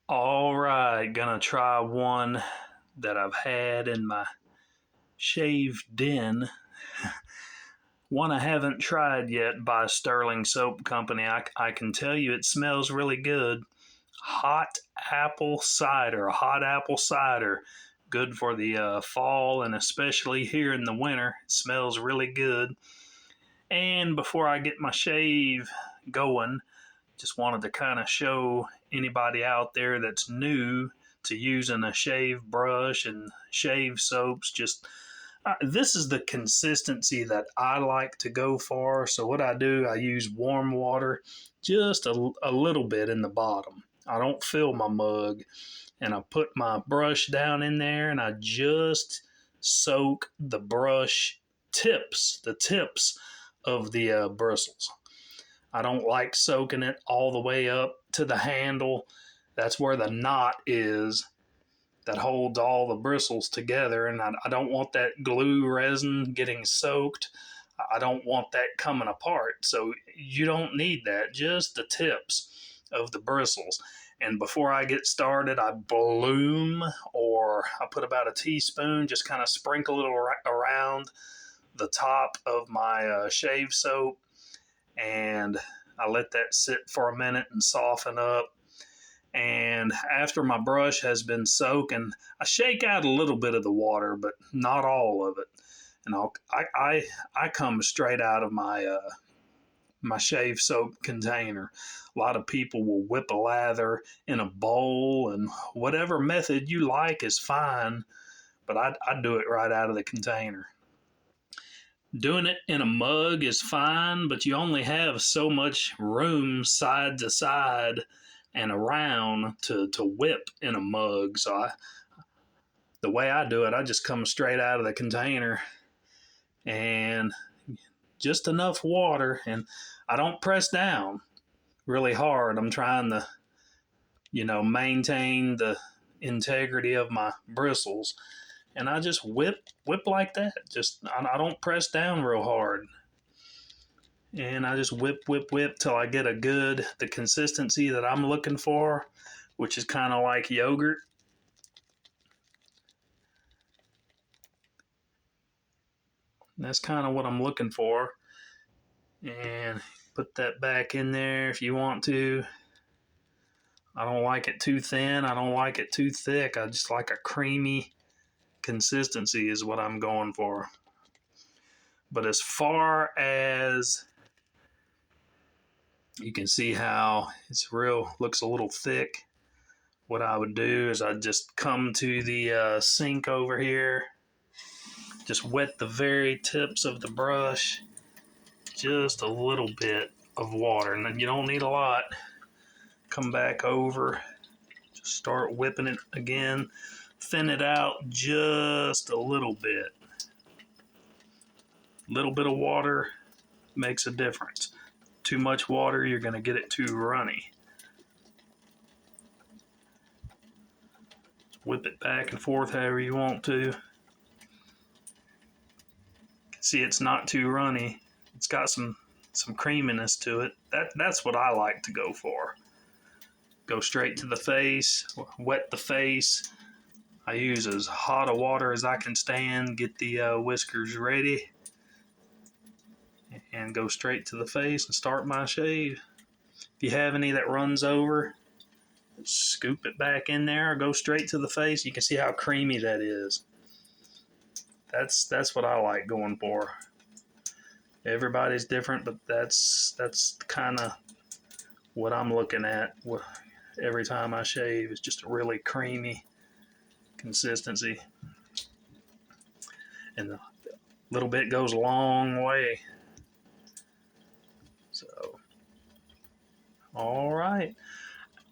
All right, gonna try one that I've had in my shave den. One I haven't tried yet by Stirling Soap Company. I can tell you it smells really good. Hot Apple Cider. Hot Apple Cider. Good for the fall and especially here in the winter. It smells really good. And before I get my shave going, just wanted to kind of show anybody out there that's new to using a shave brush and shave soaps. This is the consistency that I like to go for. So what I do, I use warm water, just a little bit in the bottom. I don't fill my mug, and I put my brush down in there, and I just soak the brush the tips of the bristles. I don't like soaking it all the way up to the handle. That's where the knot is that holds all the bristles together, and I don't want that glue resin getting soaked. I don't want that coming apart. So you don't need that, just the tips of the bristles. And before I get started, I bloom, or I put about a teaspoon, just kind of sprinkle it around the top of my shave soap, and I let that sit for a minute and soften up. And after my brush has been soaking, I shake out a little bit of the water, but not all of it. And I come straight out of my shave soap container. A lot of people will whip a lather in a bowl, and whatever method you like is fine, but I do it right out of the container. Doing it in a mug is fine, but you only have so much room side to side and around to whip in a mug. So the way I do it, I just come straight out of the container and just enough water, and I don't press down really hard. I'm trying to, maintain the integrity of my bristles, and I just whip like that. I don't press down real hard. And I just whip till I get the consistency that I'm looking for, which is kind of like yogurt. And that's kind of what I'm looking for. And put that back in there if you want to. I don't like it too thin. I don't like it too thick. I just like a creamy consistency is what I'm going for. But as far as you can see how looks a little thick. What I would do is I'd just come to the sink over here, just wet the very tips of the brush, just a little bit of water, and then you don't need a lot. Come back over, just start whipping it again, thin it out just a little bit. Little bit of water makes a difference. Too much water, you're going to get it too runny. Whip it back and forth however you want to. See, it's not too runny. It's got some creaminess to it. That's what I like to go for. Go straight to the face, wet the face. I use as hot a water as I can stand, get the whiskers ready, and go straight to the face and start my shave. If you have any that runs over, scoop it back in there or go straight to the face. You can see how creamy that is. That's what I like going for. Everybody's different, but that's kind of what I'm looking at every time I shave. Is just a really creamy consistency, and a little bit goes a long way. So, all right.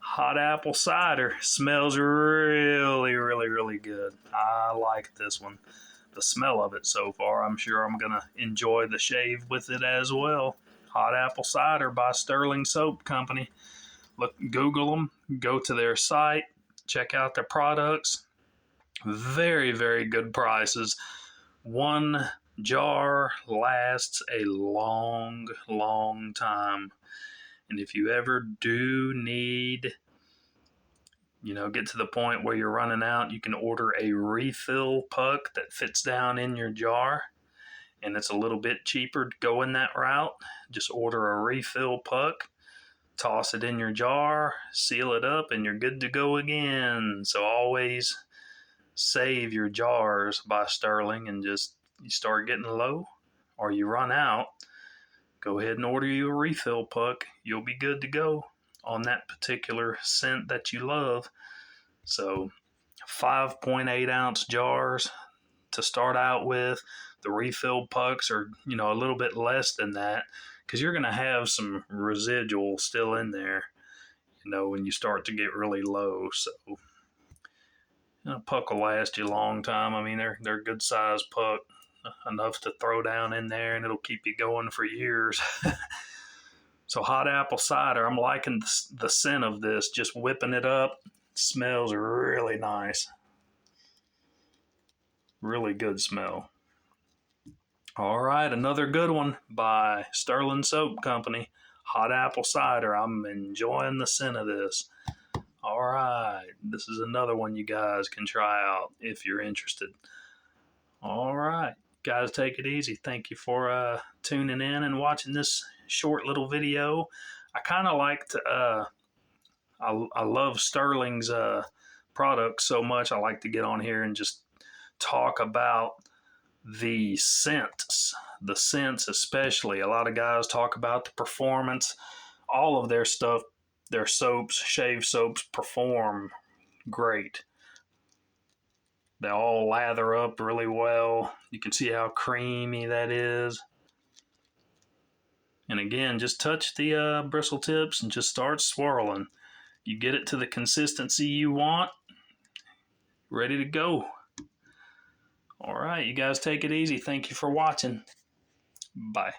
Hot apple cider smells really, really, really good. I like this one. The smell of it so far, I'm sure I'm going to enjoy the shave with it as well. Hot Apple Cider by Stirling Soap Company. Google them, go to their site, check out their products. Very, very good prices. One jar lasts a long, long time. And if you ever do need get to the point where you're running out, you can order a refill puck that fits down in your jar, and it's a little bit cheaper to go in that route. Just order a refill puck, toss it in your jar, seal it up, and you're good to go again. So always save your jars by Stirling, and just you start getting low or you run out, go ahead and order you a refill puck. You'll be good to go on that particular scent that you love. So 5.8 ounce jars to start out with. The refill pucks are, a little bit less than that, because you're going to have some residual still in there, when you start to get really low. So a puck will last you a long time. I mean, they're a good sized puck, enough to throw down in there, and it'll keep you going for years. So hot apple cider, I'm liking the scent of this. Just whipping it up, smells really nice. Really good smell. All right, another good one by Stirling Soap Company. Hot apple cider. I'm enjoying the scent of this. All right, this is another one you guys can try out if you're interested. All right, guys, take it easy. Thank you for tuning in and watching this short little video. I kind of like to, I love Stirling's products so much. I like to get on here and just talk about the scents especially. A lot of guys talk about the performance. All of their stuff, their soaps, shave soaps, perform great. They all lather up really well. You can see how creamy that is. And again, just touch the bristle tips and just start swirling. You get it to the consistency you want, ready to go. All right, you guys take it easy. Thank you for watching. Bye.